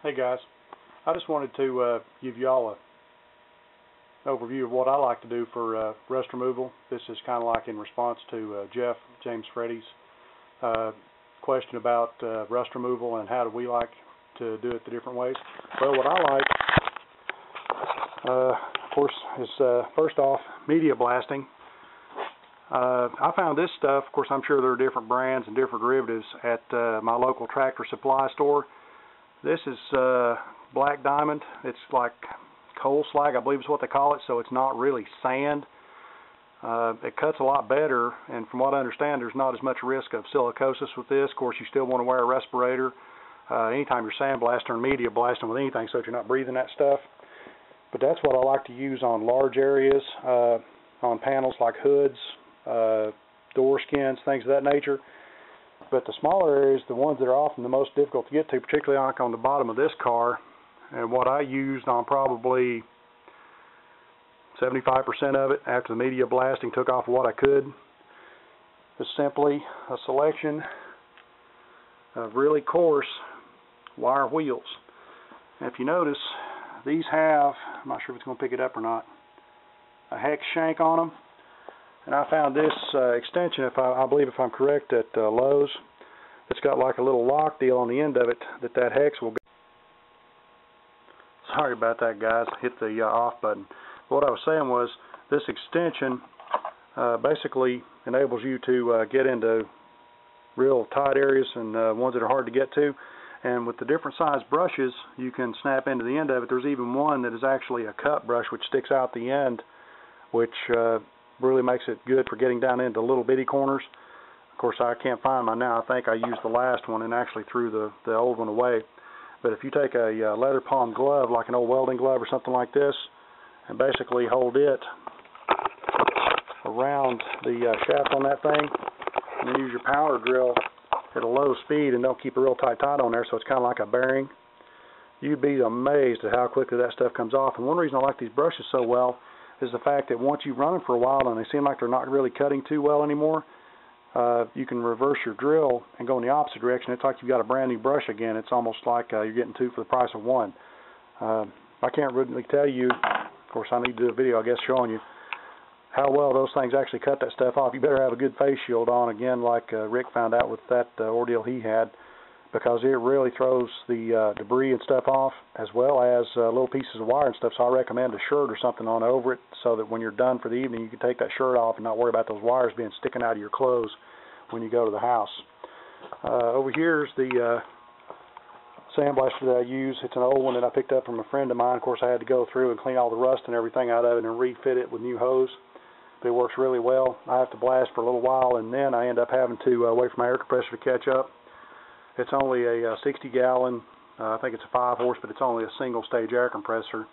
Hey guys, I just wanted to give y'all an overview of what I like to do for rust removal. This is kind of like in response to James Freddy's question about rust removal and how do we like to do it the different ways. Well, what I like, of course, is first off, media blasting. I found this stuff, of course I'm sure there are different brands and different derivatives at my local tractor supply store. This is black diamond. It's like coal slag, I believe is what they call it, so it's not really sand. It cuts a lot better, and from what I understand there's not as much risk of silicosis with this. Of course you still want to wear a respirator anytime you're sandblasting or media blasting with anything so that you're not breathing that stuff. But that's what I like to use on large areas, on panels like hoods, door skins, things of that nature. But the smaller areas, the ones that are often the most difficult to get to, particularly like on the bottom of this car, and what I used on probably 75% of it after the media blasting took off what I could, is simply a selection of really coarse wire wheels. And if you notice, these have, I'm not sure if it's going to pick it up or not, a hex shank on them. And I found this extension, I believe if I'm correct, at Lowe's. It's got like a little lock deal on the end of it that hex will go. Sorry about that, guys. Hit the off button. What I was saying was this extension basically enables you to get into real tight areas and ones that are hard to get to. And with the different size brushes, you can snap into the end of it. There's even one that is actually a cut brush which sticks out the end, which really makes it good for getting down into little bitty corners. Of course, I can't find mine now. I think I used the last one and actually threw the old one away. But if you take a leather palm glove, like an old welding glove or something like this, and basically hold it around the shaft on that thing, and then use your power drill at a low speed and don't keep it real tight on there so it's kind of like a bearing, you'd be amazed at how quickly that stuff comes off. And one reason I like these brushes so well is the fact that once you've run them for a while and they seem like they're not really cutting too well anymore, you can reverse your drill and go in the opposite direction. It's like you've got a brand new brush again. It's almost like you're getting two for the price of one. I can't really tell you, of course I need to do a video I guess showing you how well those things actually cut that stuff off. You better have a good face shield on, again, like Rick found out with that ordeal he had, because it really throws the debris and stuff off, as well as little pieces of wire and stuff. So I recommend a shirt or something on over it so that when you're done for the evening you can take that shirt off and not worry about those wires being sticking out of your clothes when you go to the house. Over here is the sandblaster that I use. It's an old one that I picked up from a friend of mine. Of course I had to go through and clean all the rust and everything out of it and refit it with new hose. But it works really well. I have to blast for a little while and then I end up having to wait for my air compressor to catch up. It's only a 60-gallon, I think it's a 5-horse, but it's only a single-stage air compressor.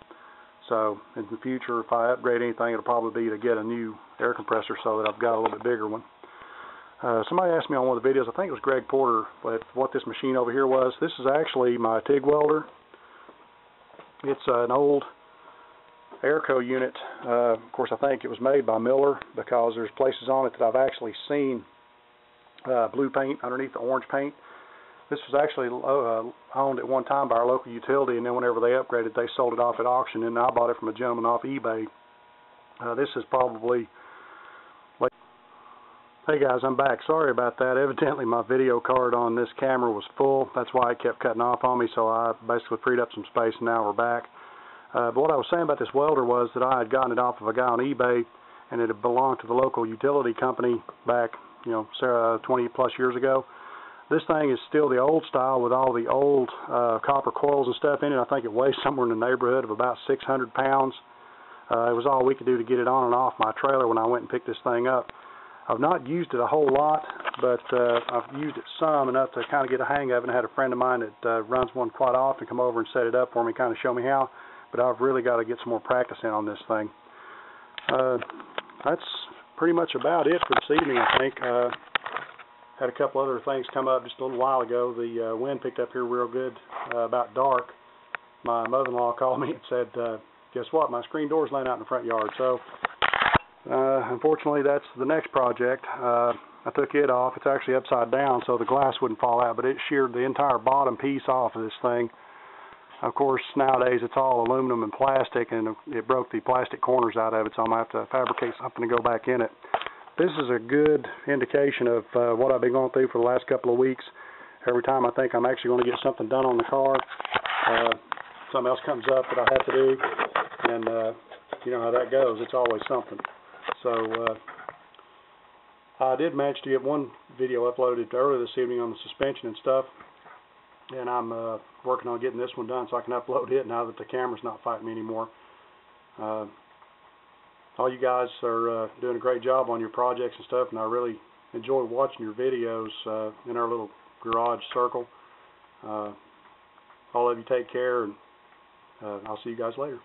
So in the future, if I upgrade anything, it'll probably be to get a new air compressor so that I've got a little bit bigger one. Somebody asked me on one of the videos, I think it was Greg Porter, what this machine over here was. This is actually my TIG welder. It's an old Airco unit. Of course, I think it was made by Miller because there's places on it that I've actually seen blue paint underneath the orange paint. This was actually owned at one time by our local utility, and then whenever they upgraded, they sold it off at auction, and I bought it from a gentleman off eBay. This is probably... Hey guys, I'm back. Sorry about that. Evidently my video card on this camera was full. That's why it kept cutting off on me, so I basically freed up some space, and now we're back. But what I was saying about this welder was that I had gotten it off of a guy on eBay, and it had belonged to the local utility company back, 20 plus years ago. This thing is still the old style with all the old copper coils and stuff in it. I think it weighs somewhere in the neighborhood of about 600 pounds. It was all we could do to get it on and off my trailer when I went and picked this thing up. I've not used it a whole lot, but I've used it some, enough to kind of get a hang of it. I had a friend of mine that runs one quite often come over and set it up for me, kind of show me how. But I've really got to get some more practice in on this thing. That's pretty much about it for this evening, I think. Had a couple other things come up just a little while ago. The wind picked up here real good about dark. My mother-in-law called me and said, guess what, my screen door's laying out in the front yard. So unfortunately that's the next project. I took it off. It's actually upside down so the glass wouldn't fall out, but it sheared the entire bottom piece off of this thing. Of course, nowadays it's all aluminum and plastic, and it broke the plastic corners out of it, so I'm going to have to fabricate something to go back in it. This is a good indication of what I've been going through for the last couple of weeks. Every time I think I'm actually going to get something done on the car, something else comes up that I have to do, and you know how that goes. It's always something. So I did manage to get one video uploaded earlier this evening on the suspension and stuff, and I'm working on getting this one done so I can upload it now that the camera's not fighting me anymore. All you guys are doing a great job on your projects and stuff, and I really enjoy watching your videos in our little garage circle. All of you take care, and I'll see you guys later.